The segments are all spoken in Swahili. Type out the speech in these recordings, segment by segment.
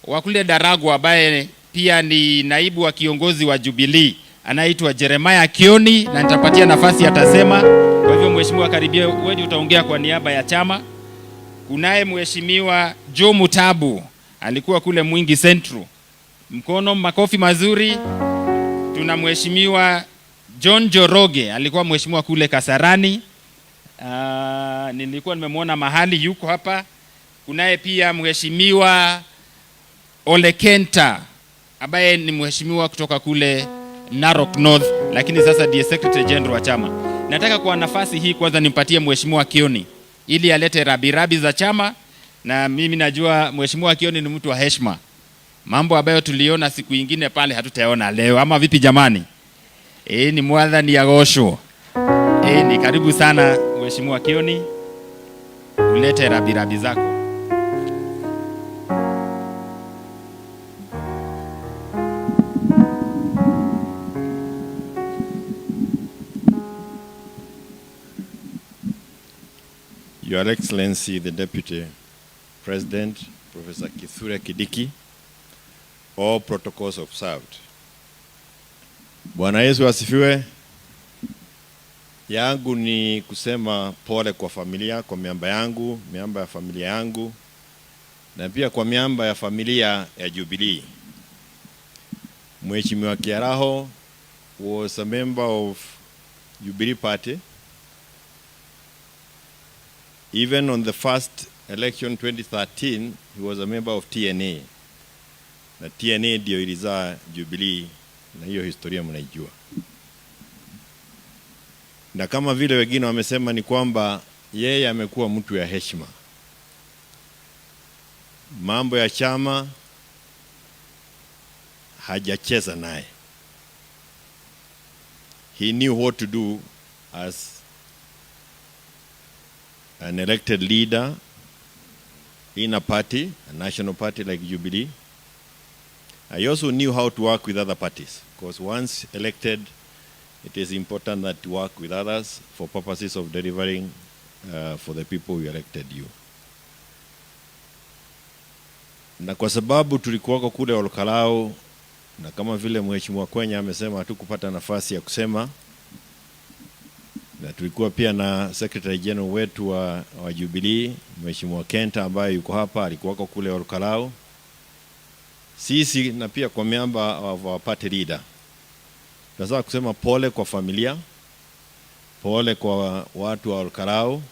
wa kule Daragwa ambaye pia ni naibu wa kiongozi wa Jubilee anaitwa Jeremiah Kioni, na nitapatia nafasi atasema. Kwa hivyo mheshimiwa, karibia wewe utaongea kwa niaba ya chama. Kunaye mheshimiwa Joe Mutabu, alikuwa kule Mwingi Central. Mkono makofi mazuri. Tuna mheshimiwa John Joroge, alikuwa mheshimiwa kule Kasarani. Nilikuwa nimemwona mahali yuko hapa. Kunaye pia mheshimiwa Ole Kenta ambaye ni mheshimiwa kutoka kule Narok North, lakini sasa ndiye Secretary General wa chama. Nataka kwa nafasi hii kwanza nimpatie mheshimiwa Kioni ili alete rabirabi za chama, na mimi najua mheshimiwa Kioni ni mtu wa heshima. Mambo ambayo tuliona siku nyingine pale hatutayaona leo, ama vipi jamani? Ni mwadhani ya gosho. Ni karibu sana mheshimiwa Kioni, ulete rabirabi zako. Your Excellency, the Deputy President, Professor Kithure Kindiki, all protocols observed. Bwana Yesu asifiwe. Yangu ni kusema pole kwa familia, kwa miamba yangu, miamba ya familia yangu, na pia kwa miamba ya familia ya Jubilee. Mheshimiwa Kiaraho was a member of Jubilee Party. Even on the first election 2013, he was a member of TNA. Na TNA ndio ilizaa Jubilee, na hiyo historia mnaijua. Na kama vile wengine wamesema ni kwamba yeye amekuwa mtu ya heshima. Mambo ya chama hajacheza naye. He knew what to do as an elected leader in a party, a national party like Jubilee. I also knew how to work with other parties, because once elected, it is important that you work with others for purposes of delivering for the people who elected you. Na kwa sababu tulikuwako kule Olkalau, na kama vile mheshimiwa Kwenya amesema hatukupata nafasi ya kusema, na tulikuwa pia na Secretary General wetu wa Jubilee, mheshimiwa Kenta ambaye yuko hapa, alikuwako kule Olkalau. Sisi na pia kwa miamba wa party leader, tunataka kusema pole kwa familia, pole kwa watu wa Olkalau,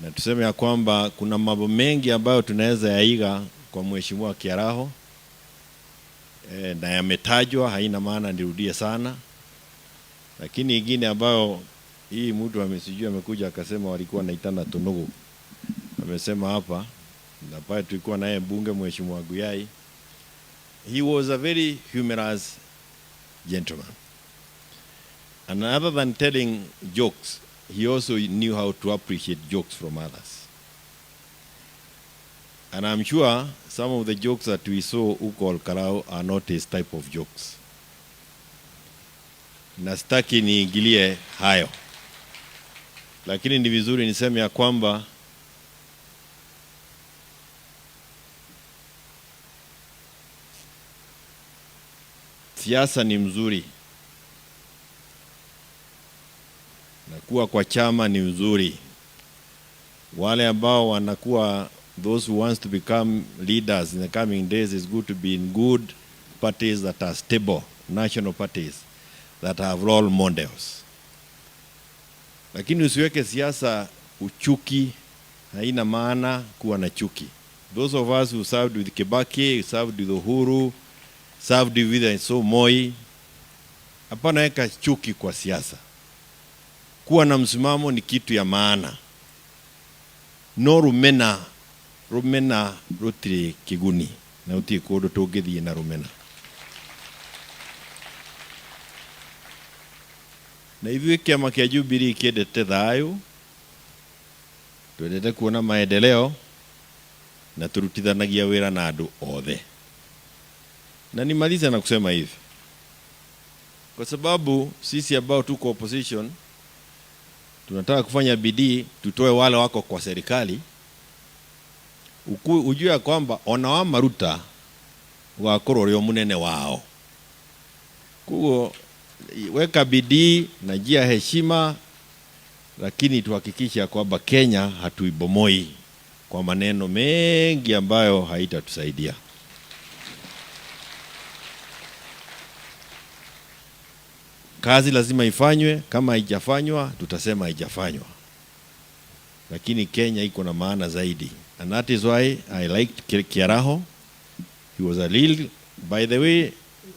na tuseme ya kwamba kuna mambo mengi ambayo tunaweza yaiga kwa mheshimiwa Kiaraho, na yametajwa, haina maana nirudie sana. Lakini ingine ambayo hii mtu amesijua amekuja akasema walikuwa naitana Tunugu. Amesema hapa, na pale tulikuwa naye bunge mheshimiwa Guyai. He was a very humorous gentleman. And other than telling jokes, he also knew how to appreciate jokes from others. And I'm sure some of the jokes that we saw huko Olkalau are not his type of jokes. Na sitaki niingilie hayo. Lakini ni vizuri niseme ya kwamba siasa ni mzuri, na kuwa kwa chama ni mzuri. Wale ambao wanakuwa, those who wants to become leaders in the coming days, is good to be in good parties that are stable, national parties that have role models. Lakini usiweke siasa uchuki, haina maana kuwa na chuki. Those of us who served with Kibaki, served with Uhuru, served with Moi, hapana weka chuki kwa siasa. Kuwa na msimamo ni kitu ya maana. No rumena rutiri kiguni, na uti kodo togethi na rumena. Na hivyo kiama kia Jubilee kiendete thayo, tuendete kuona maendeleo, na turutithanagia wira na andu othe. Na nimaliza na kusema hivi, kwa sababu sisi ambao tuko opposition tunataka kufanya bidii tutoe wale wako kwa serikali, ujue kwamba ona wa maruta wakoro rio munene wao. Kuo weka bidii na jia heshima, lakini tuhakikisha kwamba Kenya hatuibomoi kwa maneno mengi ambayo haitatusaidia. Kazi lazima ifanywe, kama haijafanywa tutasema haijafanywa. Lakini Kenya iko na maana zaidi. And that is why I liked Kiaraho. He was a real, by the way,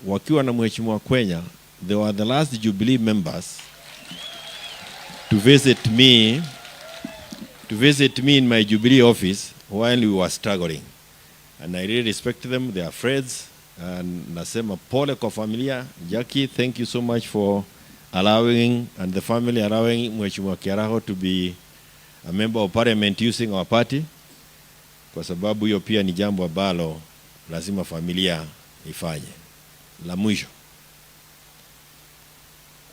wakiwa na Mheshimiwa Kwenya, they were the last Jubilee members to visit me in my Jubilee office while we were struggling. And I really respect them, they are friends. And nasema pole kwa familia. Jackie, thank you so much for allowing, and the family allowing Mheshimiwa Kiaraho to be a member of parliament using our party. Kwa sababu hiyo pia ni jambo ambalo lazima familia ifanye. La mwisho,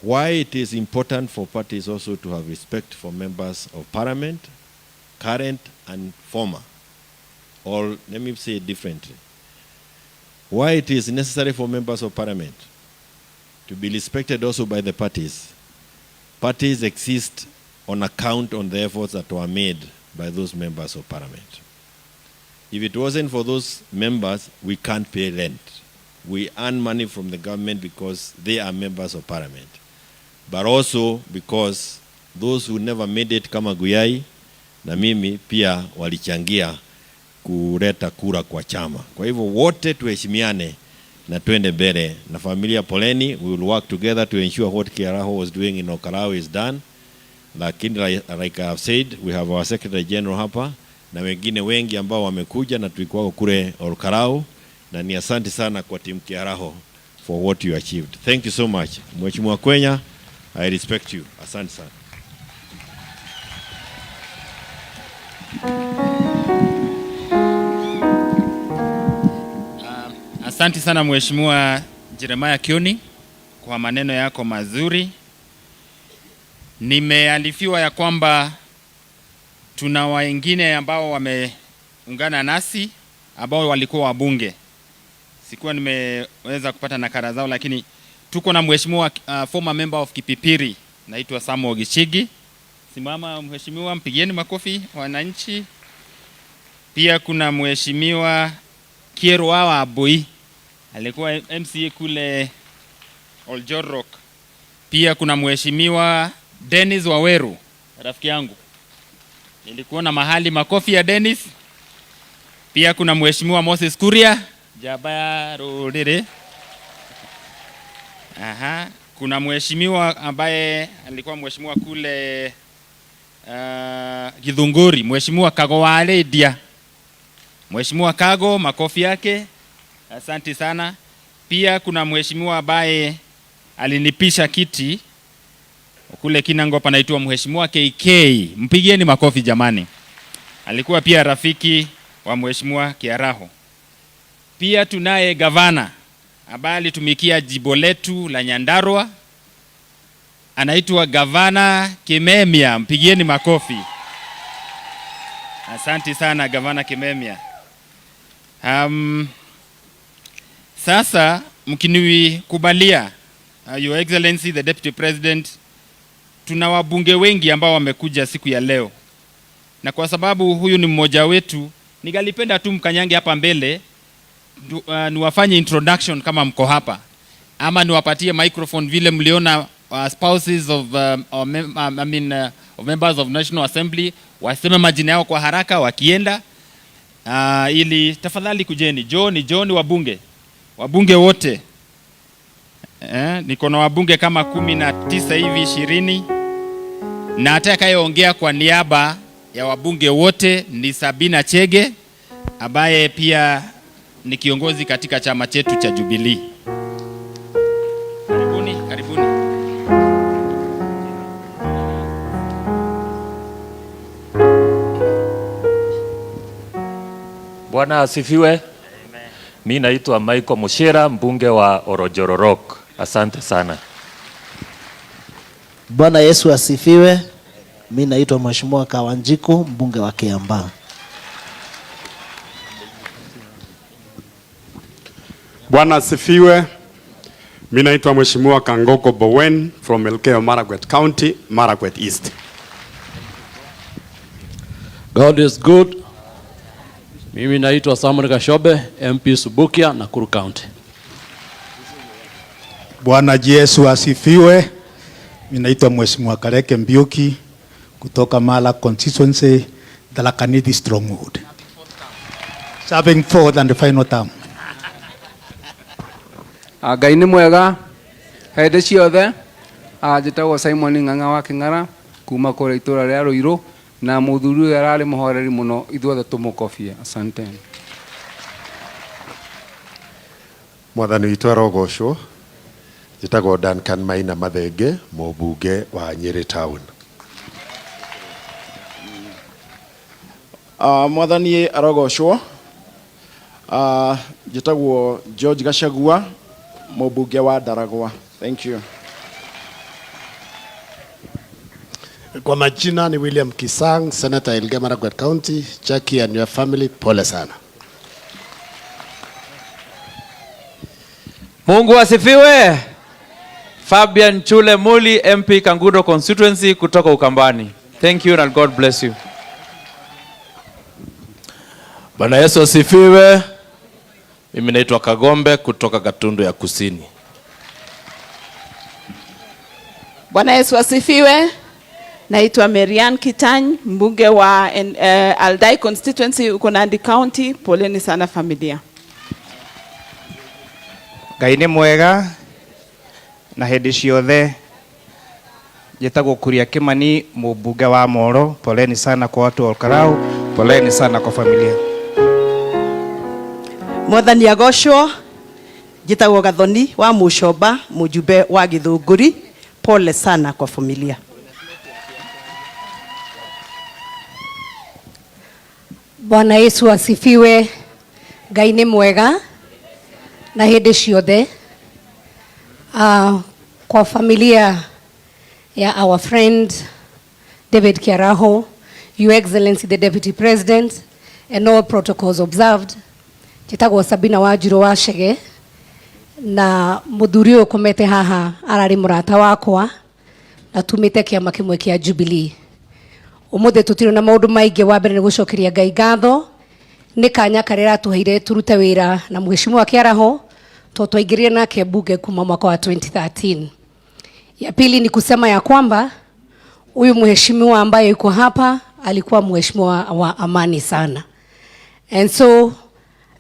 why it is important for parties also to have respect for members of parliament, current and former. Or let me say it differently. Why it is necessary for members of parliament to be respected also by the parties. Parties exist on account of the efforts that were made by those members of parliament. If it wasn't for those members, we can't pay rent. We earn money from the government because they are members of parliament. But also because those who never made it kama Guyai na mimi pia walichangia kuleta kura kwa chama. Kwa hivyo wote tuheshimiane na twende mbele. Na familia poleni, we will work together to ensure what Kiaraho was doing in Olkarau is done. Lakini like I have said, we have our Secretary General hapa na wengine wengi ambao wamekuja na tulikuwa kule Olkarau, na ni asante sana kwa timu Kiaraho for what you achieved. Thank you so much. Mheshimiwa Kwenya, I respect you. Asante sana. Asante sana Mheshimiwa Jeremiah Kioni kwa maneno yako mazuri. Nimealifiwa ya kwamba tuna wengine ambao wameungana nasi ambao walikuwa wabunge. Sikuwa nimeweza kupata nakala zao, lakini tuko na Mheshimiwa former member of Kipipiri, naitwa Samuel Gichigi. Simama Mheshimiwa, mpigieni makofi wananchi. Pia kuna Mheshimiwa Kiero wa Aboi, alikuwa MCA kule Oljorok. Pia kuna Mheshimiwa Dennis Waweru, rafiki yangu. Nilikuona mahali, makofi ya Dennis. Pia kuna Mheshimiwa Moses Kuria, Jabaya Rorere. Kuna Mheshimiwa ambaye alikuwa Mheshimiwa kule Githunguri, Mheshimiwa Kago wa Aledia. Mheshimiwa Kago, makofi yake. Asante sana. Pia kuna Mheshimiwa ambaye alinipisha kiti kule Kinango, panaitwa Mheshimiwa KK. Mpigieni makofi jamani. Alikuwa pia rafiki wa Mheshimiwa Kiaraho. Pia tunaye gavana ambaye alitumikia jimbo letu la Nyandarua, anaitwa Gavana Kimemia. Mpigieni makofi. Asante sana Gavana Kimemia. Sasa mkinikubalia, Your Excellency the Deputy President, tuna wabunge wengi ambao wamekuja siku ya leo, na kwa sababu huyu ni mmoja wetu, ningalipenda tu mkanyange hapa mbele, niwafanye introduction kama mko hapa, ama niwapatie microphone vile mliona spouses of members of National Assembly waseme majina yao kwa haraka wakienda. Ili tafadhali kujeni, John wabunge wote. Niko na wabunge kama 19 hivi 20, na atakayeongea kwa niaba ya wabunge wote ni Sabina Chege ambaye pia ni kiongozi katika chama chetu cha Jubilee. Karibuni. Bwana asifiwe. Amen. Mimi naitwa Michael Mushera, mbunge wa Orojororok. Asante sana. Bwana Yesu asifiwe. Mimi naitwa Mheshimiwa Kawanjiku, mbunge wa Kiambaa. Bwana asifiwe. Mimi naitwa Mheshimiwa Kangoko Bowen from Elgeyo Marakwet County, Marakwet East. God is good. Mimi naitwa Samuel Kashobe, MP Subukia, Nakuru County. Bwana Yesu asifiwe. Mimi naitwa Mheshimiwa Kareke Mbiuki kutoka Mala constituency, Tharaka Nithi Stronghold. Serving fourth and the final term. Ngai nĩ mwega hĩndĩ ciothe. Njĩtagwo Simon Ng'ang'a wa Kĩng'ara kuma kũrĩa itũũra rĩa Rũirũ, na mũthuri ũyũ ararĩ mũhoreri mũno, ithuothe tũmũkobie. Asante. Mwathani witũ arogocwo. Njĩtagwo Duncan Maina Mathenge, mũmbunge wa Nyeri Town. Mwathani arogocwo. Njĩtagwo George Gachagua, mũmbunge wa Ndaragwa. Thank you. Kwa majina ni William Kisang, Senator Elgeyo Marakwet County. Jackie and your family, pole sana. Mungu asifiwe. Fabian Chule Muli, MP Kangudo constituency kutoka Ukambani. Thank you and God bless you. Bwana Yesu asifiwe. Mimi naitwa Kagombe kutoka Gatundu ya Kusini. Bwana Yesu asifiwe. Naitwa Marian Kitany, mbunge wa Aldai constituency uko Nandi County. Poleni sana familia. Ngai nĩ mwega na hĩndĩ ciothe. Njĩtagwo Kuria Kimani, mũmbunge wa Moro. Poleni sana kwa watu wa Olkarau, poleni sana kwa familia. Mwathani agocwo. Njĩtagwo Gathoni wa Mucoba, mũjumbe wa Gĩthũngũri. Pole sana kwa familia. Bwana Yesu asifiwe. Ngai nĩ mwega na hĩndĩ ciothe. Kwa familia ya our friend David Kiaraho, Your Excellency the Deputy President, and all protocols observed. Njĩtagwo Sabina Wanjiru wa Chege, na mũthuri ũyũ ũkomete haha ararĩ mũrata wakwa na tumĩte kĩama kĩmwe kĩa Jubilee. Ũmũthĩ tũtirĩ na maũndũ maingĩ, wa mbere nĩ gũcokeria Ngai ngatho nĩ kanya karĩa atũheire turute wĩra na Mheshimiwa Kiaraho twaingĩrire nake bunge kuma mwaka wa 2013. Ya pili ni kusema ya kwamba huyu mheshimiwa ambaye yuko hapa alikuwa mheshimiwa wa amani sana. And so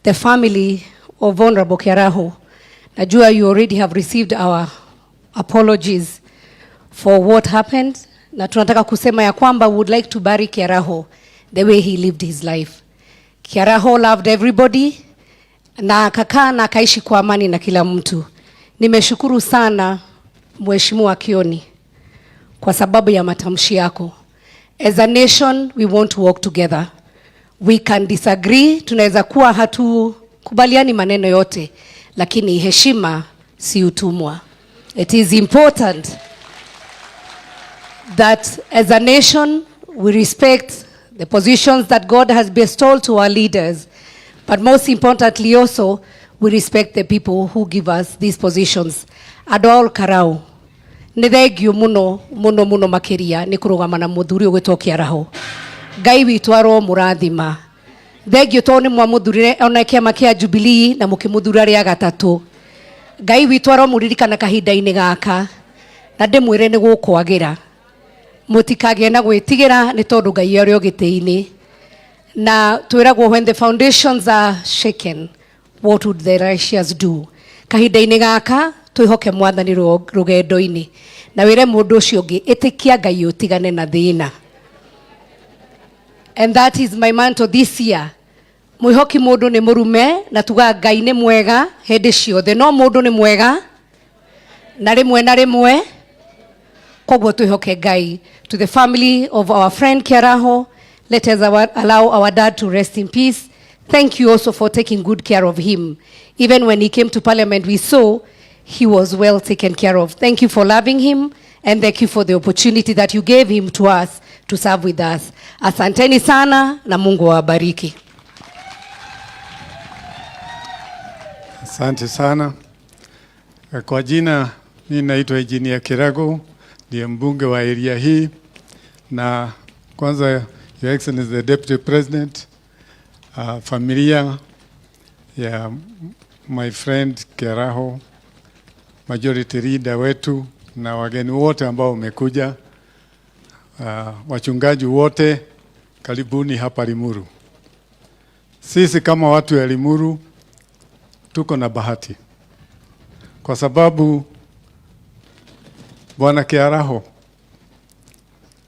the family of Honorable Kiaraho, najua you already have received our apologies for what happened, na tunataka kusema ya kwamba we would like to bury Kiaraho the way he lived his life. Kiaraho loved everybody na akakaa na akaishi kwa amani na kila mtu. Nimeshukuru sana Mheshimiwa Kioni kwa sababu ya matamshi yako. As a nation we want to work together. We can disagree, tunaweza kuwa hatukubaliani maneno yote, lakini heshima si utumwa. It is important that as a nation we respect the positions that God has bestowed to our leaders, but most importantly also we respect the people who give us these positions. Andũ a Olkarau nĩ thengio mũno mũno mũno makĩria nĩ kũrũgama na mũthuri ũyũ gwĩtwo Kiaraho. Ngai witũ aromũrathima. Thengio tondũ nĩ mwamũthurire ona kĩama kĩa Jubilee na mũkĩmũthura rĩa gatatũ. Ngai witũ aromũririkana kahinda-inĩ gaka na ndĩmwĩre nĩ gũkwagĩra. Mũtikagĩe na gwĩtigĩra nĩ tondũ Ngai arĩ o gĩtĩ-inĩ. Na twĩragwo when the foundations are shaken, what would the righteous do? Kahinda-inĩ gaka twĩhoke Mwathani rũgendo-inĩ na wĩre mũndũ ũcio ũngĩ ĩtĩkia Ngai ũtigane na thĩna. And that is my mantle this year. Mwĩhoki mũndũ nĩ mũrume na tugaga Ngai nĩ mwega hĩndĩ ciothe. No mũndũ nĩ mwega na rĩmwe koguo twĩhoke Ngai. To the family of our friend Kiaraho, let us allow our dad to rest in peace. Thank you also for taking good care of him. Even when he came to parliament, we saw he was well taken care of. Thank you for loving him and thank you for the opportunity that you gave him to us to serve with us. Asanteni sana na Mungu awabariki. Asante sana. Kwa jina mimi naitwa Engineer Kirago, ndiye mbunge wa area hii, na kwanza Your Excellency the Deputy President, familia ya my friend Keraho, Majority Leader wetu na wageni wote ambao umekuja, wachungaji wote, karibuni hapa Limuru. Sisi kama watu ya Limuru tuko na bahati kwa sababu Bwana Keraho,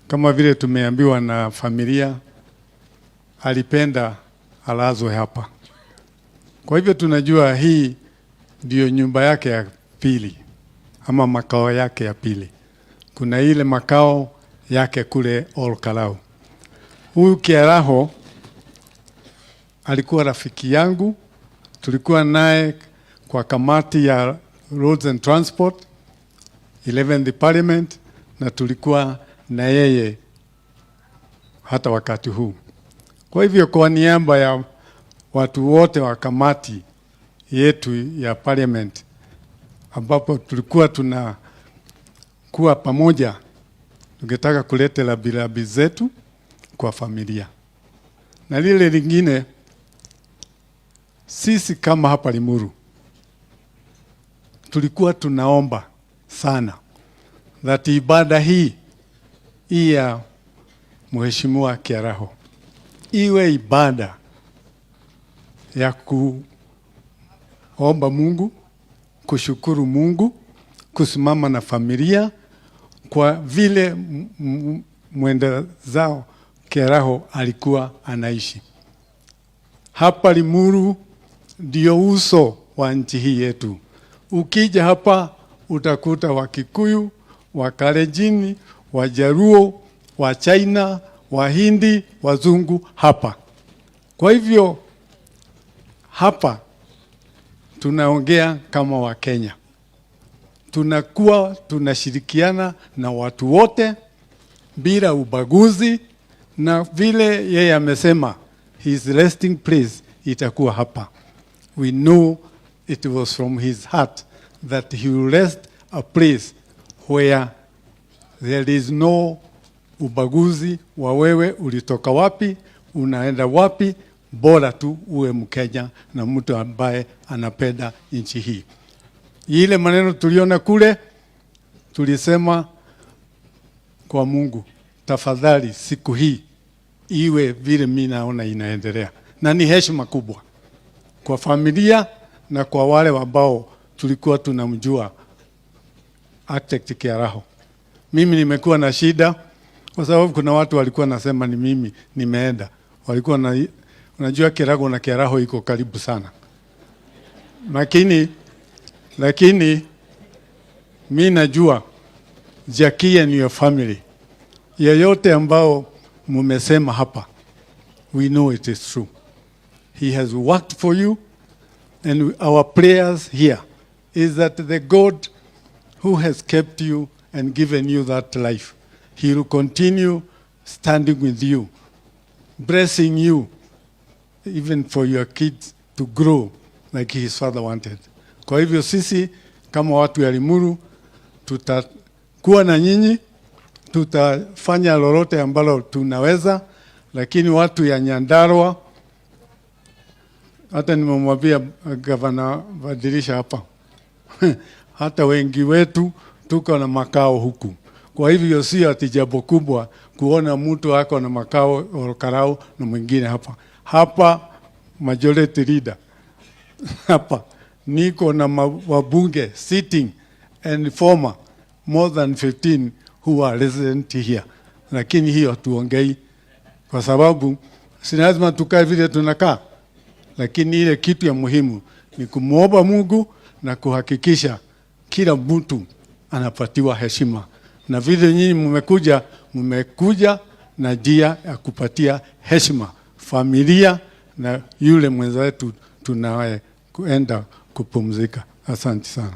kama vile tumeambiwa na familia, alipenda alazwe hapa. Kwa hivyo tunajua hii ndio nyumba yake ya pili ama makao yake ya pili. Kuna ile makao yake kule Olkalau. Huyu Keraho alikuwa rafiki yangu, tulikuwa naye kwa kamati ya Roads and Transport 11th Parliament, na tulikuwa na yeye hata wakati huu. Kwa hivyo kwa niaba ya watu wote wa kamati yetu ya Parliament, ambapo tulikuwa tunakuwa pamoja, tungetaka kuleta labilabi zetu kwa familia. Na lile lingine, sisi kama hapa Limuru tulikuwa tunaomba sana that ibada hii ya Mheshimiwa Keraho iwe ibada ya kuomba Mungu, kushukuru Mungu, kusimama na familia kwa vile mwenda zao Keraho alikuwa anaishi. Hapa Limuru ndio uso wa nchi hii yetu. Ukija hapa utakuta Wakikuyu, Wakalenjin, Wajaruo, wa China, Wahindi, Wazungu hapa. Kwa hivyo hapa tunaongea kama Wakenya. Tunakuwa tunashirikiana na watu wote bila ubaguzi, na vile yeye amesema his resting place itakuwa hapa. We know it was from his heart that he will rest a place where there is no ubaguzi wa wewe ulitoka wapi, unaenda wapi, bora tu uwe Mkenya na mtu ambaye anapenda nchi hii. Ile maneno tuliona kule, tulisema kwa Mungu, tafadhali siku hii iwe vile mimi naona inaendelea. Na ni heshima kubwa kwa familia na kwa wale ambao tulikuwa tunamjua Architect Keraho. Mimi nimekuwa na shida kwa sababu kuna watu walikuwa nasema ni mimi nimeenda. Walikuwa na, unajua Kerago na Keraho iko karibu sana. Lakini mimi najua Jackie and your family, yeyote ambao mumesema hapa, we know it is true. He has worked for you, and our prayers here is that the God who has kept you and given you that life, he will continue standing with you, blessing you, even for your kids to grow like his father wanted. Kwa hivyo sisi kama watu ya Limuru tutakuwa na nyinyi, tutafanya lolote ambalo tunaweza, lakini watu ya Nyandarua, hata nimemwambia gavana badilisha hapa hata wengi wetu tuko na makao huku. Kwa hivyo sio ati jambo kubwa kuona mtu ako na makao Olkalau na mwingine hapa. Hapa Majority Leader hapa niko na wabunge sitting and former more than 15 who are resident here. Lakini hiyo tuongei kwa sababu si lazima tukae vile tunakaa, lakini ile kitu ya muhimu ni kumuomba Mungu na kuhakikisha kila mtu anapatiwa heshima. Na vile nyinyi mmekuja na njia ya kupatia heshima familia na yule mwenzetu tunaye kuenda kupumzika. Asante sana.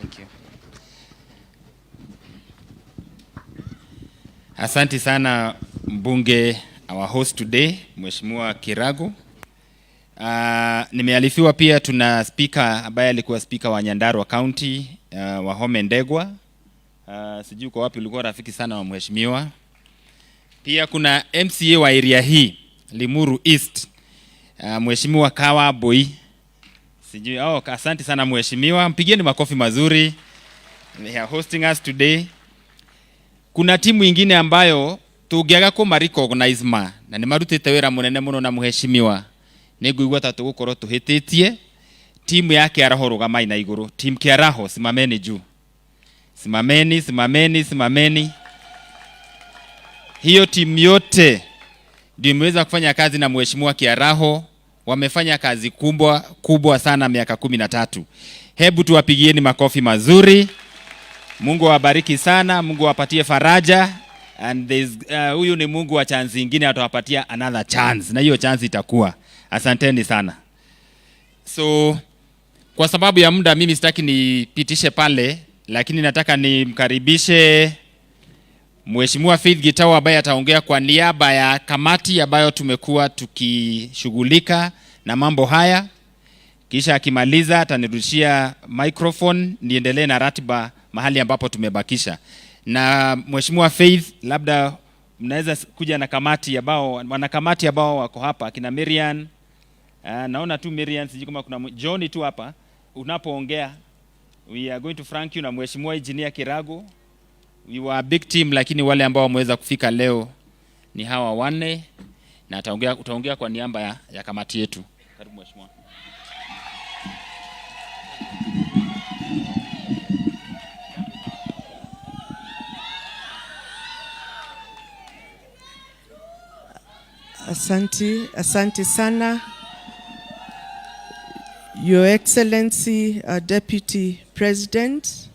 Thank you. Asante sana mbunge, our host today, Mheshimiwa Kirago. Nimealifiwa pia tuna speaker ambaye alikuwa speaker wa Nyandarua County, Wahome Ndegwa. Sijui uko wapi, ulikuwa rafiki sana wa mheshimiwa. Pia kuna MCA wa area hii, Limuru East, mheshimiwa Kawa Boy. Sijui, asante sana mheshimiwa. Mpigieni makofi mazuri. They are hosting us today. Kuna timu ingine ambayo tugiaga ko recognize ma na ni marutite wira munene muno na mheshimiwa. Niguigwa ta tugukorwo tuhititie timu yake Kiaraho rugama ina iguru. Team Kiaraho, simameni juu. Simameni. Hiyo timu yote ndio imeweza kufanya kazi na mheshimiwa Kiaraho. Wamefanya kazi kubwa sana miaka 13. Hebu tuwapigieni makofi mazuri. Mungu awabariki sana, Mungu awapatie faraja, and huyu ni Mungu wa chance nyingine, atawapatia another chance, na hiyo chance itakuwa. Asanteni sana. So kwa sababu ya muda mimi sitaki nipitishe pale, lakini nataka nimkaribishe Mheshimiwa Faith Gitau ambaye ataongea kwa niaba ya kamati ambayo tumekuwa tukishughulika na mambo haya. Kisha akimaliza atanirudishia microphone niendelee na ratiba mahali ambapo tumebakisha. Na Mheshimiwa Faith, labda mnaweza kuja na kamati ambao wanakamati ambao wako hapa, kina Miriam. Naona tu Miriam, sijui kama kuna John tu hapa. Unapoongea we are going to thank you na Mheshimiwa Engineer Kirago. We were a big team, lakini wale ambao wameweza kufika leo ni hawa wanne, na utaongea kwa niaba ya kamati yetu. Karibu Mheshimiwa. Asante sana. Your Excellency, Deputy President,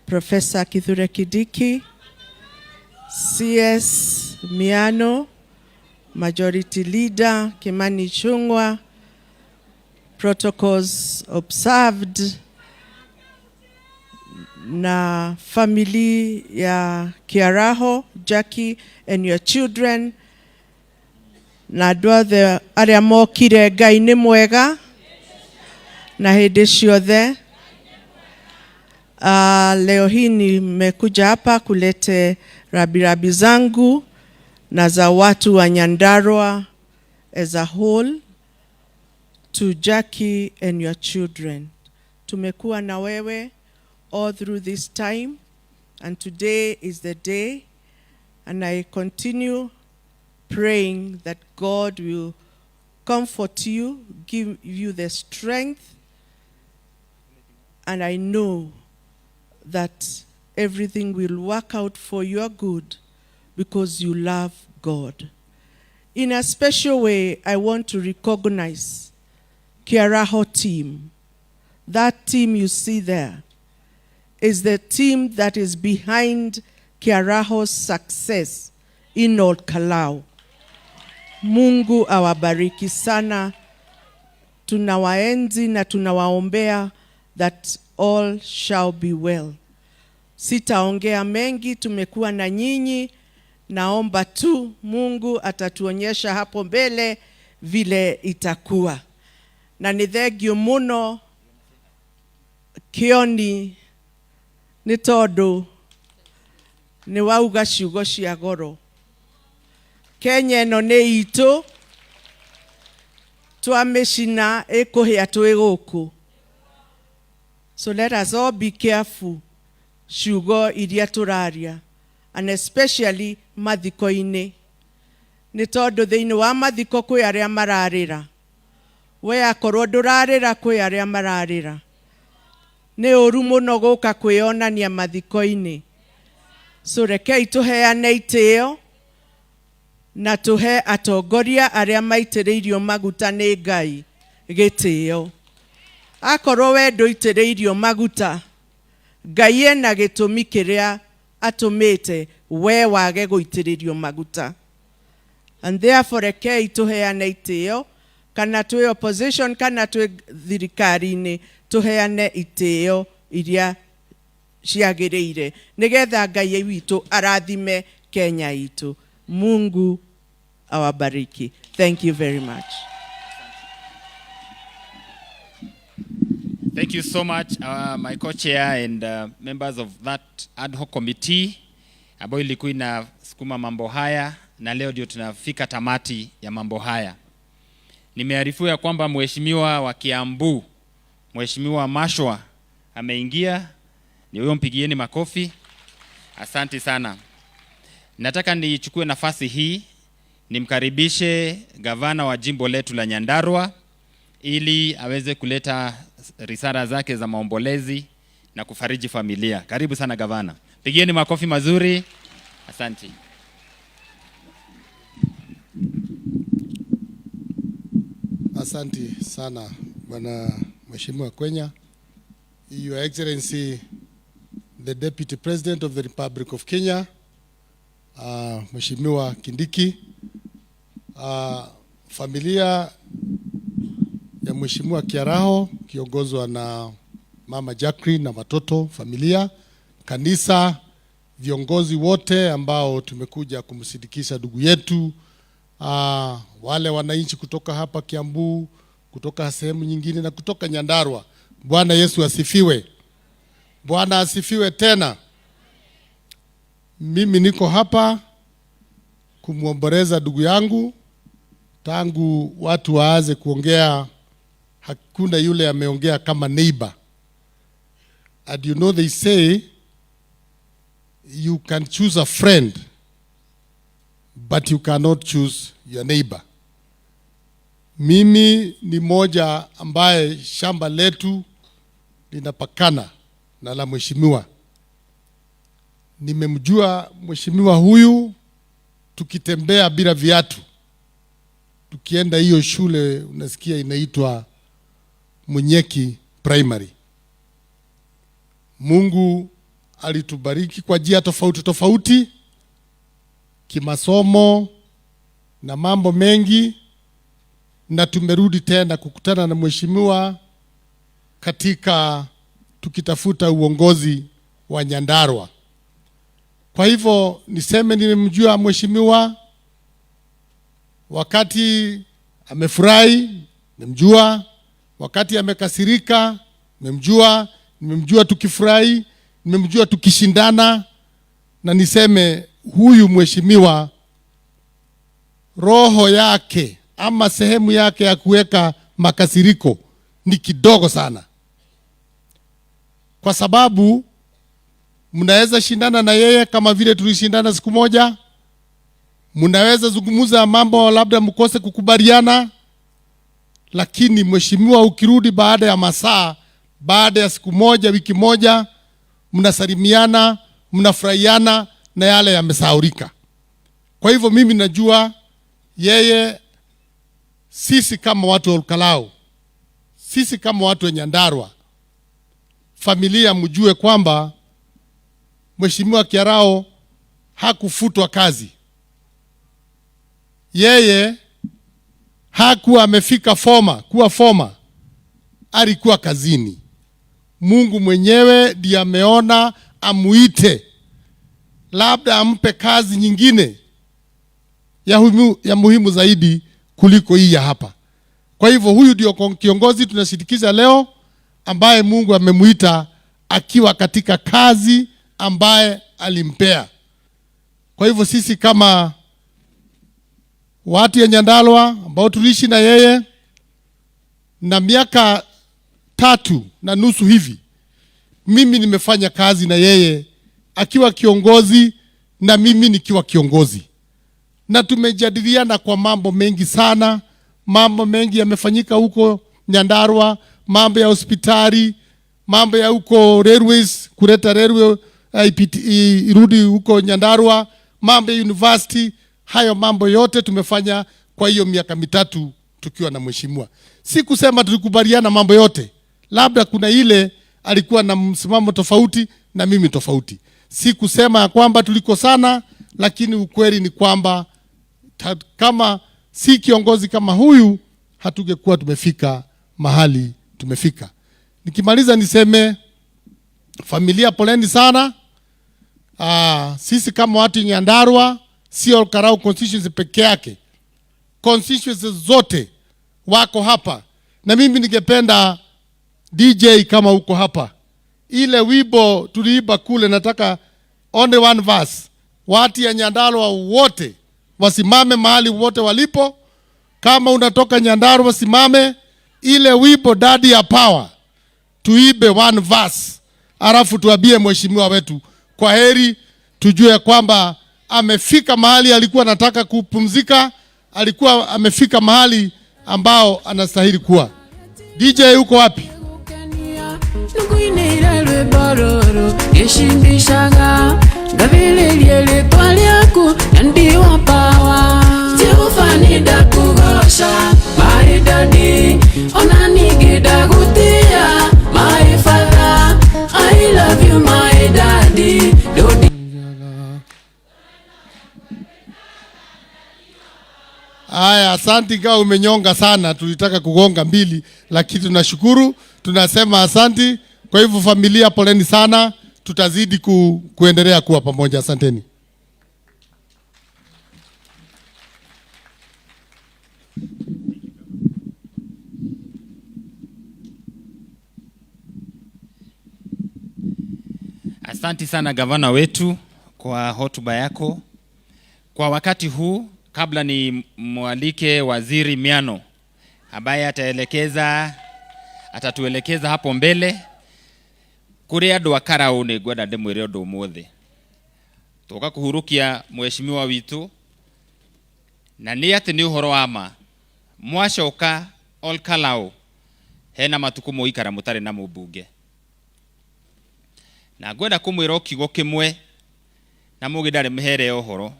Professor Kithure Kindiki, CS Miano, Majority Leader Kimani Ichung'wah, protocols observed, na family ya Kiaraho, Jackie and your children, na andũ arĩa mokire, Ngai nĩ mwega na hĩndĩ ciothe. Leo hii nimekuja hapa kulete rabirabi zangu na za watu wa Nyandarua as a whole to Jackie and your children. Tumekuwa na wewe all through this time, and today is the day, and I continue praying that God will comfort you, give you the strength, and I know that everything will work out for your good because you love God. In a special way, I want to recognize Kiaraho team. That team you see there is the team that is behind Kiaraho's success in Ol Kalou. Mungu awabariki sana. Tunawaenzi na tunawaombea that all shall be well. Sitaongea mengi, tumekuwa na nyinyi. Naomba tu Mungu atatuonyesha hapo mbele vile itakuwa. Na nĩ thengio mũno Kioni nĩ tondũ nĩ wauga ciugo cia goro. Kenya ĩno nĩ itũ, twamĩcina ĩkũhĩa twĩ gũkũ. So let us all be careful ciugo iria tũraria, and especially mathiko-inĩ. Nĩ tondũ thĩinĩ wa mathiko kwĩ arĩa mararĩra. We akorwo ndũrarĩra kwĩ arĩa mararĩra. Nĩ ũru mũno gũka kwĩonania mathiko-inĩ. So rekei tũheane itĩo na tũhe atongoria arĩa maitĩrĩirio maguta nĩ Ngai gĩtĩo. Akorwo we ndũitĩrĩirio maguta, Ngai ena gĩtũmi kĩrĩa atũmĩte we wage gũitĩrĩrio maguta. And therefore rekei tũheane itĩo, kana twĩ opposition kana twĩ thirikari-inĩ, tũheane itĩo iria ciagĩrĩire nĩgetha Ngai witũ arathime Kenya itũ. Mungu awabariki. Thank you very much. Thank you so much, my co-chair and members of that ad hoc committee ambayo ilikuwa inasukuma mambo haya, na leo ndio tunafika tamati ya mambo haya. Nimearifiwa kwamba mheshimiwa wa Kiambu, Mheshimiwa Mashwa ameingia. Ni huyo, mpigieni makofi. Asante sana. Nataka nichukue nafasi hii nimkaribishe gavana wa jimbo letu la Nyandarua ili aweze kuleta risala zake za maombolezi na kufariji familia. Karibu sana gavana. Pigieni makofi mazuri. Asante. Asante sana Bwana Mheshimiwa Kwenya. Your Excellency the Deputy President of the Republic of Kenya, Mheshimiwa Kindiki, familia ya Mheshimiwa Kiaraho kiongozwa na Mama Jacqueline na watoto, familia, kanisa, viongozi wote ambao tumekuja kumsindikisha ndugu yetu, wale wananchi kutoka hapa Kiambu, kutoka sehemu nyingine na kutoka Nyandarua. Bwana Yesu asifiwe. Bwana asifiwe tena. Mimi niko hapa kumuomboleza ndugu yangu. Tangu watu waaze kuongea, hakuna yule ameongea kama neighbor. And you know they say you can choose a friend but you cannot choose your neighbor. Mimi ni moja ambaye shamba letu linapakana na la mheshimiwa. Nimemjua mheshimiwa huyu tukitembea bila viatu, tukienda hiyo shule unasikia inaitwa Munyeki Primary. Mungu alitubariki kwa njia tofauti tofauti, kimasomo na mambo mengi, na tumerudi tena kukutana na mheshimiwa katika tukitafuta uongozi wa Nyandarua. Kwa hivyo niseme nimemjua mheshimiwa wakati amefurahi, nimemjua wakati amekasirika, nimemjua tukifurahi, nimemjua tukishindana, na niseme huyu mheshimiwa roho yake ama sehemu yake ya kuweka makasiriko ni kidogo sana, kwa sababu mnaweza shindana na yeye kama vile tulishindana siku moja. Mnaweza zungumza mambo labda mkose kukubaliana, lakini mheshimiwa ukirudi baada ya masaa, baada ya siku moja, wiki moja, mnasalimiana, mnafurahiana na yale yamesahaulika. Kwa hivyo mimi najua yeye, sisi kama watu wa Olkalau, sisi kama watu wa Nyandarua, familia mjue kwamba Mheshimiwa Kiaraho hakufutwa kazi. Yeye hakuwa amefika kuwa foma, alikuwa kazini. Mungu mwenyewe ndiye ameona amuite, labda ampe kazi nyingine ya muhimu zaidi kuliko hii ya hapa. Kwa hivyo huyu ndio kiongozi tunashirikisha leo, ambaye Mungu amemuita akiwa katika kazi ambaye alimpea. Kwa hivyo sisi kama watu ya Nyandarua ambao tuliishi na yeye na miaka 3.5 hivi, mimi nimefanya kazi na yeye akiwa kiongozi na mimi nikiwa kiongozi, na tumejadiliana kwa mambo mengi sana. Mambo mengi yamefanyika huko Nyandarua, mambo ya hospitali, mambo ya huko railways, kuleta railway irudi huko Nyandarua, mambo ya university. Hayo mambo yote tumefanya kwa hiyo miaka 3 tukiwa na mheshimiwa. Si kusema tulikubaliana mambo yote, labda kuna ile alikuwa na msimamo tofauti na mimi tofauti. Si kusema kwamba tulikosana, lakini ukweli ni kwamba kama si kiongozi kama huyu hatungekuwa tumefika mahali tumefika. Nikimaliza niseme familia, poleni sana. Sisi kama watu Nyandarua, sio Olkalau constituency peke yake, constituencies zote wako hapa, na mimi ningependa DJ kama uko hapa, ile wimbo tuliimba kule, nataka only one verse. Watu ya Nyandarua wote wasimame mahali wote walipo. Kama unatoka Nyandarua wasimame, ile wimbo Daddy ya Power tuibe one verse, alafu tuambie mheshimiwa wetu kwa heri, tujue kwamba amefika mahali alikuwa anataka kupumzika, alikuwa amefika mahali ambao anastahili kuwa. DJ uko wapi? Aya, asante kama umenyonga sana, tulitaka kugonga mbili lakini tunashukuru, tunasema asante. Kwa hivyo familia, poleni sana, tutazidi kuendelea kuwa pamoja. Asanteni. Asante sana gavana wetu kwa hotuba yako. Kwa wakati huu, kabla ni mwalike Waziri Miano ambaye atatuelekeza hapo mbele kuri andu akarau ni ngwenda ndimwire undu umuthe tuka kuhurukia mheshimiwa witu na ni ati ni uhoro wa ma mwacoka Olkalau hena matuku muikara mutari na mubunge na ngwenda kumwira ukigo kimwe na mugidare muhere uhoro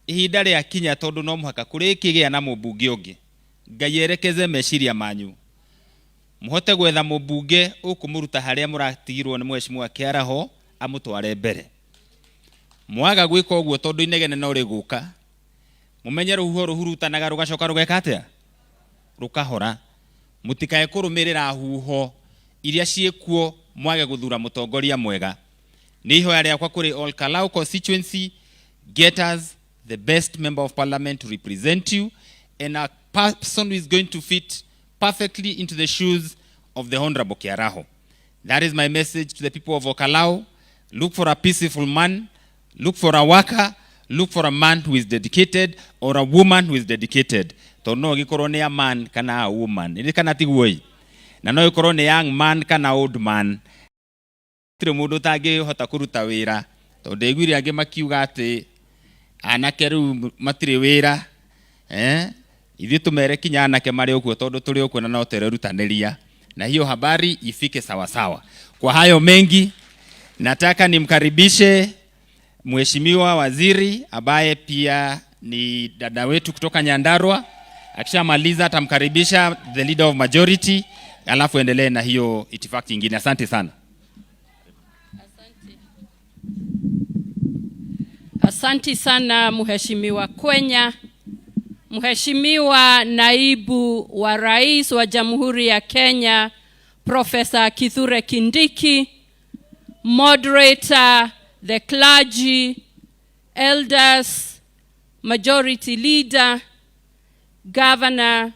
ihinda ria kinya tondu no muhaka kuri kigia na mubunge ungi Ngai erekeze meciria manyu muhote gwetha mubunge ukumuruta haria muratigirwo ni mheshimiwa Kiaraho amutware mbere. Mwaga gwika uguo tondu inegene no riguka mumenye ruhuho ruhurutanaga rugacoka rugeka atia rukahora mutikae kurumirira huho iria ciekuo mwage guthura mutongoria mwega. Ni ihoya riakwa kuri Olkalau constituency, get us the best member of parliament to represent you and a person who is going to fit perfectly into the shoes of the Honorable Kiaraho. That is my message to the people of Olkalau. Look for a peaceful man, look for a worker, look for a man who is dedicated or a woman who is dedicated. Tono gikorwo ni a man kana a woman. Ini kana tiguoi. Na no gikorwo ni young man kana old man. Tire mundu tangi hota kuruta wira. Tondu igwire angi makiuga ati anake riu matire wira. Ithuĩ tumere kinya anake mari okuo tondu turi okuo na no tererutaniria na hiyo habari ifike sawa sawa. Kwa hayo mengi nataka nimkaribishe mheshimiwa waziri ambaye pia ni dada wetu kutoka Nyandarua. Akishamaliza atamkaribisha the leader of majority alafu endelee na hiyo itifaki nyingine. Asante sana. Asante sana mheshimiwa Kwenya. Mheshimiwa naibu wa rais wa Jamhuri ya Kenya Professor Kithure Kindiki, moderator, the clergy, elders, majority leader, governor,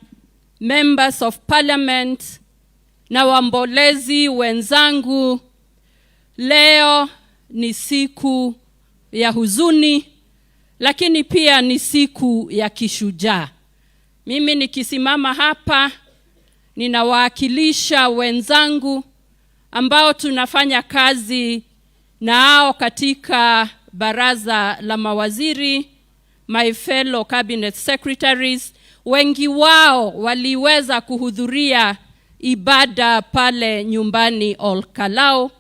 members of parliament na wambolezi wenzangu, leo ni siku ya huzuni lakini pia ni siku ya kishujaa. Mimi nikisimama hapa ninawakilisha wenzangu ambao tunafanya kazi nao katika baraza la mawaziri, my fellow cabinet secretaries. Wengi wao waliweza kuhudhuria ibada pale nyumbani Olkalau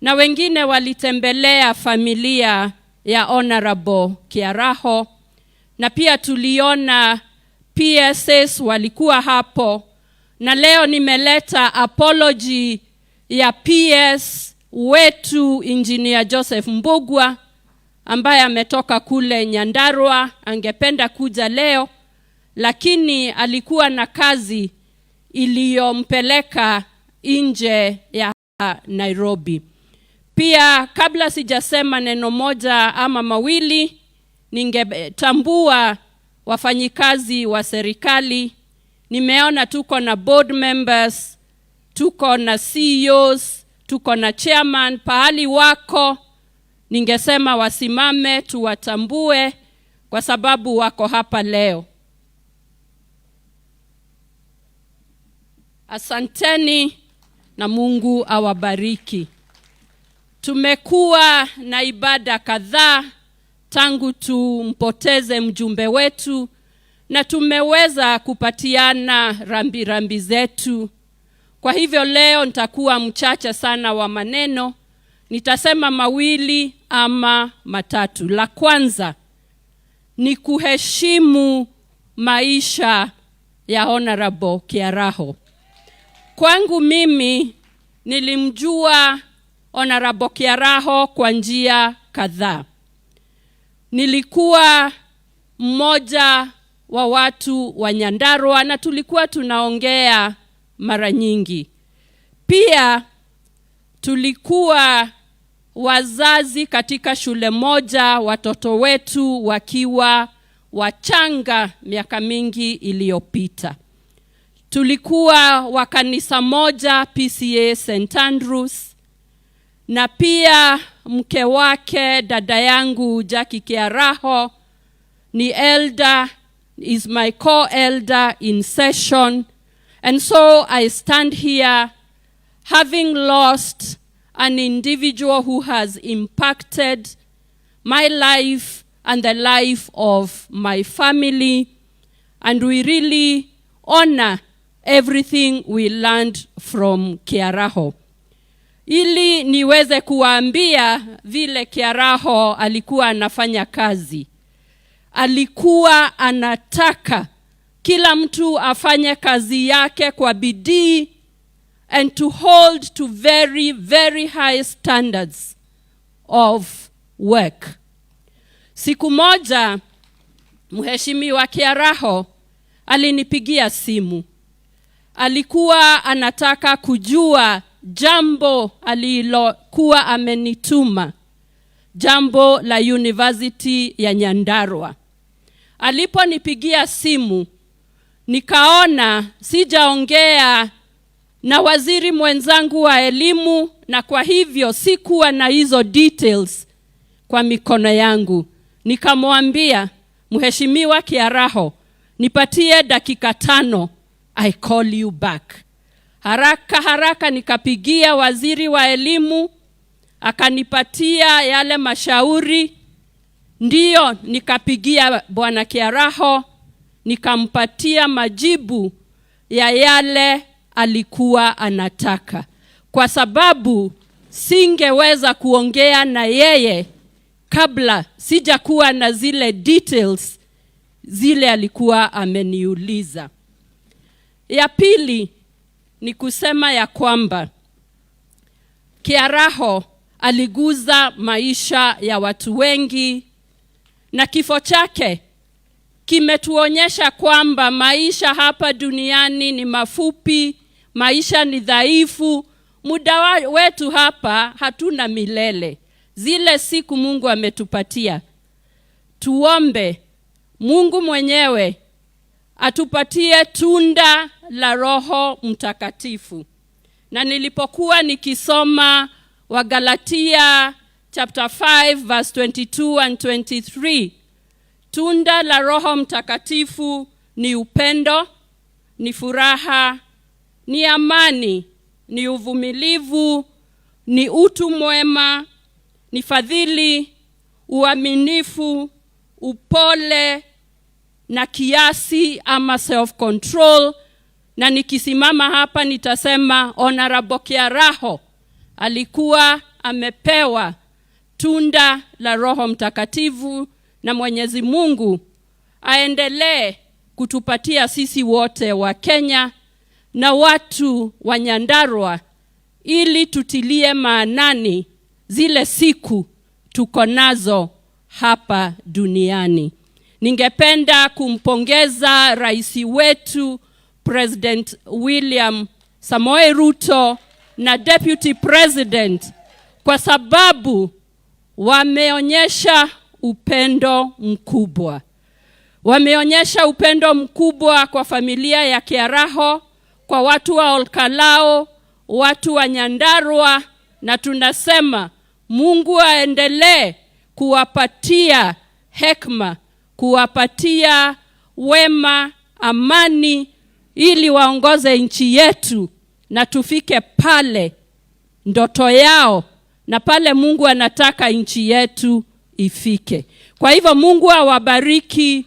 na wengine walitembelea familia ya Honorable Kiaraho na pia tuliona PSS walikuwa hapo, na leo nimeleta apology ya PS wetu Engineer Joseph Mbugua ambaye ametoka kule Nyandarua. Angependa kuja leo lakini alikuwa na kazi iliyompeleka nje ya Nairobi. Pia kabla sijasema neno moja ama mawili, ningetambua wafanyikazi wa serikali. Nimeona tuko na board members, tuko na CEOs, tuko na chairman, pahali wako ningesema wasimame tuwatambue kwa sababu wako hapa leo. Asanteni na Mungu awabariki. Tumekuwa na ibada kadhaa tangu tumpoteze mjumbe wetu na tumeweza kupatiana rambirambi zetu. Kwa hivyo leo nitakuwa mchache sana wa maneno. Nitasema mawili ama matatu. La kwanza ni kuheshimu maisha ya Honorable Kiaraho. Kwangu mimi nilimjua Honorable Kiaraho kwa njia kadhaa. Nilikuwa mmoja wa watu wa Nyandarua na tulikuwa tunaongea mara nyingi. Pia tulikuwa wazazi katika shule moja, watoto wetu wakiwa wachanga miaka mingi iliyopita. Tulikuwa wa kanisa moja, PCA St. Andrews, na pia mke wake dada yangu Jackie Kiaraho ni elder, is my co-elder in session. And so I stand here having lost an individual who has impacted my life and the life of my family, and we really honor everything we learned from Kiaraho. Ili niweze kuambia vile Kiaraho alikuwa anafanya kazi. Alikuwa anataka kila mtu afanye kazi yake kwa bidii and to hold to very, very high standards of work. Siku moja, Mheshimiwa Kiaraho alinipigia simu. Alikuwa anataka kujua jambo alilokuwa amenituma, jambo la University ya Nyandarua. Aliponipigia simu, nikaona sijaongea na waziri mwenzangu wa elimu, na kwa hivyo sikuwa na hizo details kwa mikono yangu. Nikamwambia, Mheshimiwa Kiaraho, nipatie dakika 5, I call you back. Haraka nikapigia waziri wa elimu, akanipatia yale mashauri. Ndiyo nikapigia Bwana Kiaraho, nikampatia majibu ya yale alikuwa anataka. Kwa sababu singeweza kuongea na yeye kabla sijakuwa na zile details zile alikuwa ameniuliza. Ya pili ni kusema ya kwamba Kiaraho aliguza maisha ya watu wengi, na kifo chake kimetuonyesha kwamba maisha hapa duniani ni mafupi, maisha ni dhaifu, muda wetu hapa hatuna milele. Zile siku Mungu ametupatia, tuombe Mungu mwenyewe atupatie tunda la Roho Mtakatifu. Na nilipokuwa nikisoma Wagalatia chapter 5 verse 22 and 23, tunda la Roho Mtakatifu ni upendo, ni furaha, ni amani, ni uvumilivu, ni utu mwema, ni fadhili, uaminifu, upole na kiasi ama self-control. Na nikisimama hapa nitasema Honorable Kiaraho alikuwa amepewa tunda la Roho Mtakatifu, na Mwenyezi Mungu aendelee kutupatia sisi wote wa Kenya na watu wa Nyandarua, ili tutilie maanani zile siku tuko nazo hapa duniani. Ningependa kumpongeza rais wetu President William Samoei Ruto na Deputy President kwa sababu wameonyesha upendo mkubwa. Wameonyesha upendo mkubwa kwa familia ya Kiaraho, kwa watu wa Olkalao, watu wa Nyandarua, na tunasema Mungu aendelee kuwapatia hekima, kuwapatia wema, amani, ili waongoze nchi yetu na tufike pale ndoto yao na pale Mungu anataka nchi yetu ifike. Kwa hivyo Mungu awabariki.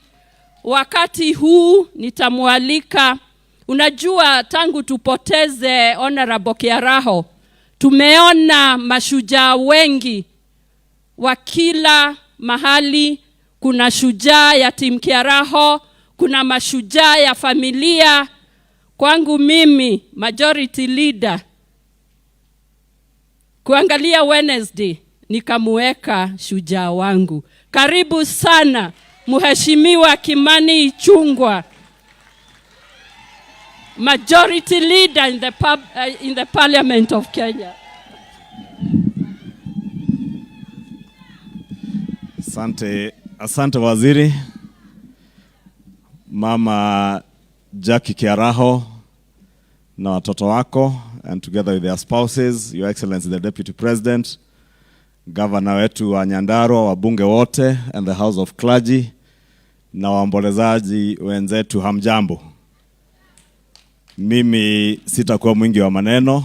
Wakati huu nitamwalika, unajua tangu tupoteze Honorable Kiaraho, tumeona mashujaa wengi wa kila mahali. Kuna shujaa ya Team Kiaraho, kuna mashujaa ya familia. Kwangu mimi, majority leader, kuangalia Wednesday nikamuweka shujaa wangu. Karibu sana Mheshimiwa Kimani Ichung'wah, majority leader in the Parliament of Kenya. Asante waziri. Mama Jackie Kiaraho na watoto wako, and together with their spouses, Your Excellency the Deputy President, Governor wetu wa Nyandarua, wabunge wote, and the House of Clergy, na waombolezaji wenzetu, hamjambo. Mimi sitakuwa mwingi wa maneno,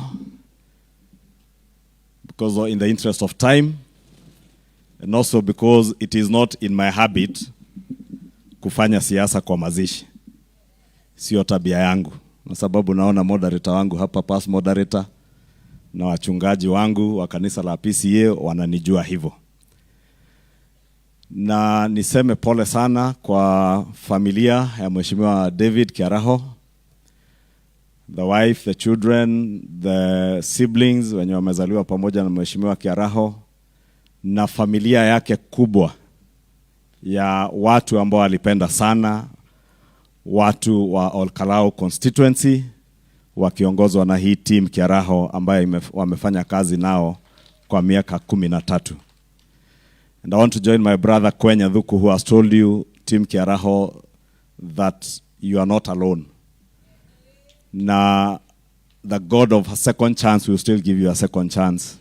because in the interest of time, and also because it is not in my habit kufanya siasa kwa mazishi. Sio tabia yangu. Na sababu naona moderator wangu hapa, past moderator, na wachungaji wangu wa kanisa la PCA wananijua hivyo. Na niseme pole sana kwa familia ya Mheshimiwa David Kiaraho, the wife, the children, the siblings wenye wamezaliwa pamoja na Mheshimiwa Kiaraho, na familia yake kubwa ya watu ambao alipenda sana, watu wa Olkalau constituency wakiongozwa na hii team Kiaraho ambayo wamefanya kazi nao kwa miaka 13. And I want to join my brother Kwenya Thuku, who has told you, team Kiaraho, that you are not alone. Na the God of a second chance will still give you a second chance.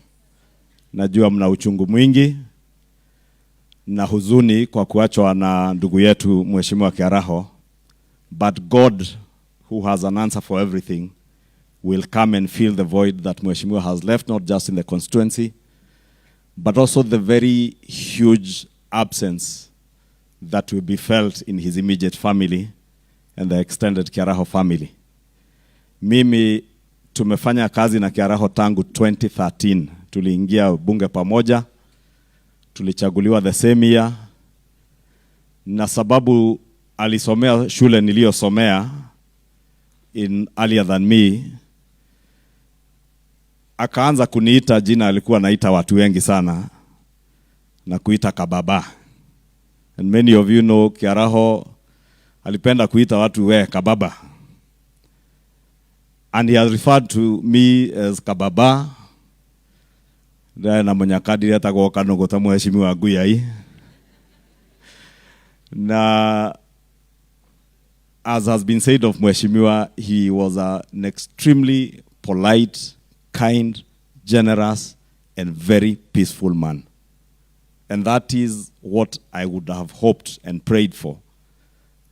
Najua mna uchungu mwingi na huzuni kwa kuachwa na ndugu yetu Mheshimiwa Kiaraho, but God, who has an answer for everything, will come and fill the void that Mheshimiwa has left, not just in the constituency, but also the very huge absence that will be felt in his immediate family and the extended Kiaraho family. Mimi tumefanya kazi na Kiaraho tangu 2013. Tuliingia bunge pamoja, tulichaguliwa the same year, na sababu alisomea shule niliyosomea in earlier than me, akaanza kuniita jina alikuwa anaita watu wengi sana, na kuita kababa. And many of you know Kiaraho alipenda kuita watu we kababa. And he has referred to me as kababa. Na mnyakadi hata kwa kanongo ta Mheshimiwa Guyai. Na as has been said of Mheshimiwa, he was an extremely polite, kind, generous, and very peaceful man. And that is what I would have hoped and prayed for.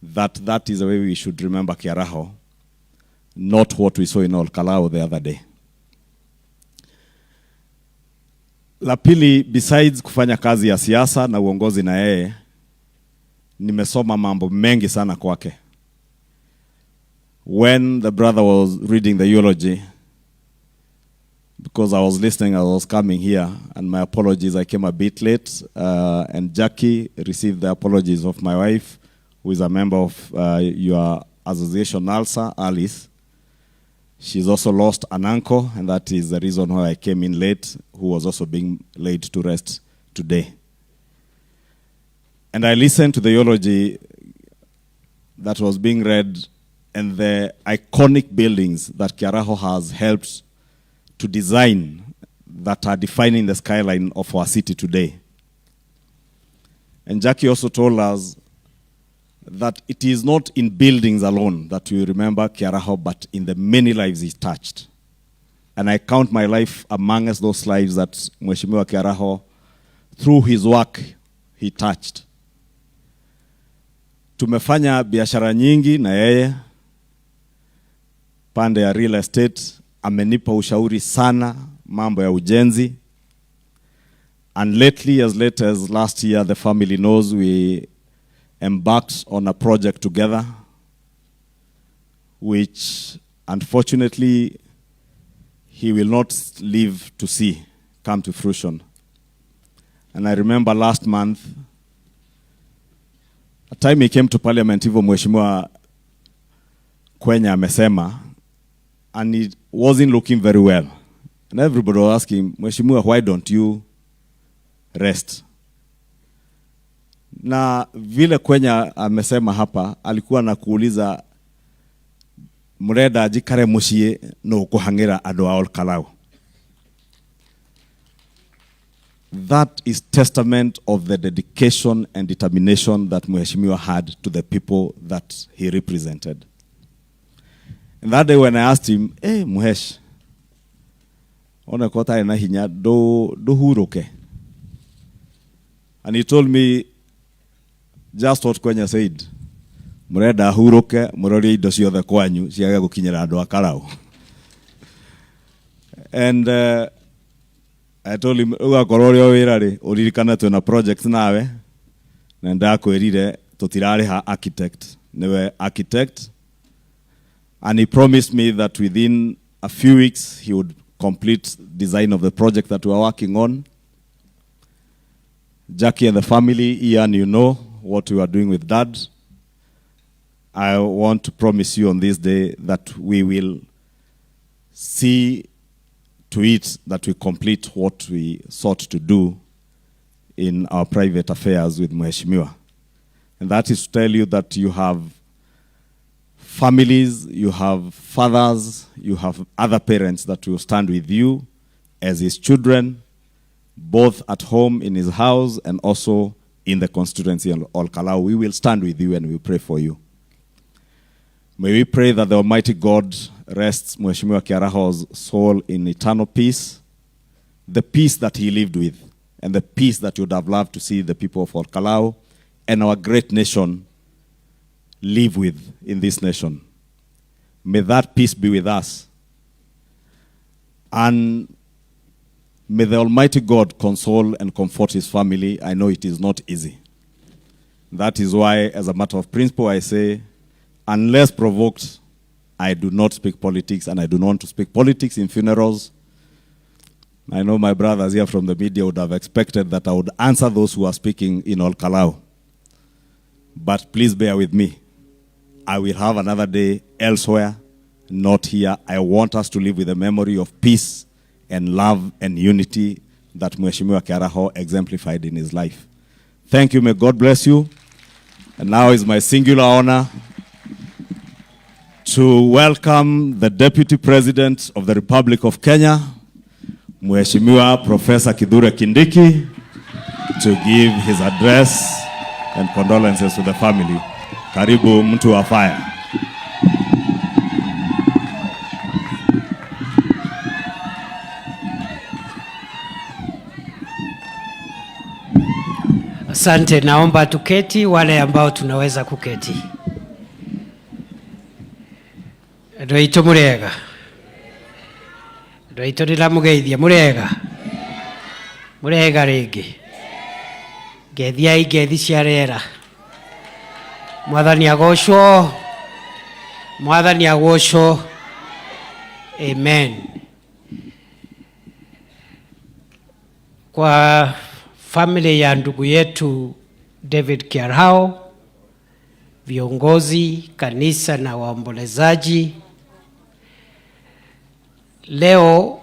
That is the way we should remember Kiaraho, not what we saw in Olkalau the other day. La pili, besides kufanya kazi ya siasa na uongozi na yeye, nimesoma mambo mengi sana kwake. When the brother was reading the eulogy, because I was listening, I was coming here, and my apologies, I came a bit late, and Jackie received the apologies of my wife, who is a member of your association, ALSA, Alice. She's also lost an uncle, and that is the reason why I came in late, who was also being laid to rest today. And I listened to the eulogy that was being read, and the iconic buildings that Kiaraho has helped to design that are defining the skyline of our city today. And Jackie also told us that it is not in buildings alone that we remember Kiaraho, but in the many lives he touched. And I count my life amongst those lives that Mheshimiwa Kiaraho, through his work, he touched. Tumefanya biashara nyingi na yeye, pande ya real estate, amenipa ushauri sana, mambo ya ujenzi. And lately, as late as last year, the family knows we embarked on a project together, which unfortunately he will not live to see come to fruition. And I remember last month, a time he came to parliament, hivyo Mheshimiwa Kwenya amesema, and he wasn't looking very well. And everybody was asking, Mheshimiwa, why don't you rest? Na vile Kwenya amesema hapa, alikuwa na kuuliza mureda jikare mushie no kuhangira ado all Kalau. That is testament of the dedication and determination that Mheshimiwa had to the people that he represented. And that day when I asked him, hey, Muhesh, ona kota ina hinya do huruke. And he told me just what Kwenya said. Mureda huruke, murori indo ciothe kwanyu ciage gukinyira andu a Kalau. And I told him, ugakorwo uri wira ri uririkana twina project nawe na ndakwirire tutirari ha architect niwe architect, and he promised me that within a few weeks he would complete design of the project that we are working on. Jackie and the family, Ian, you know what we are doing with Dad. I want to promise you on this day that we will see to it that we complete what we sought to do in our private affairs with Mheshimiwa. And that is to tell you that you have families, you have fathers, you have other parents that will stand with you as his children, both at home in his house and also in the constituency of Ol Kalau. We will stand with you and we will pray for you. May we pray that the Almighty God rests Mheshimiwa Kiaraho's soul in eternal peace, the peace that he lived with, and the peace that you would have loved to see the people of Ol Kalau and our great nation live with in this nation. May that peace be with us. And may the Almighty God console and comfort his family. I know it is not easy. That is why, as a matter of principle, I say, unless provoked, I do not speak politics, and I do not want to speak politics in funerals. I know my brothers here from the media would have expected that I would answer those who are speaking in Ol Kalau. But please bear with me. I will have another day elsewhere, not here. I want us to live with the memory of peace and love and unity that Mheshimiwa Kiaraho exemplified in his life. Thank you. May God bless you. And now is my singular honor to welcome the Deputy President of the Republic of Kenya, Mheshimiwa Professor Kithure Kindiki, to give his address and condolences to the family. Karibu mtu wa fire. Asante, naomba tuketi wale ambao tunaweza kuketi. Ndoito murega. Ndoito nila mugeithia murega. Murega ringi. Ngethia ingethi cia rera. Mwathani agocwo. Mwathani agocwo. Amen. Kwa family ya ndugu yetu David Kiaraho, viongozi, kanisa na waombolezaji, leo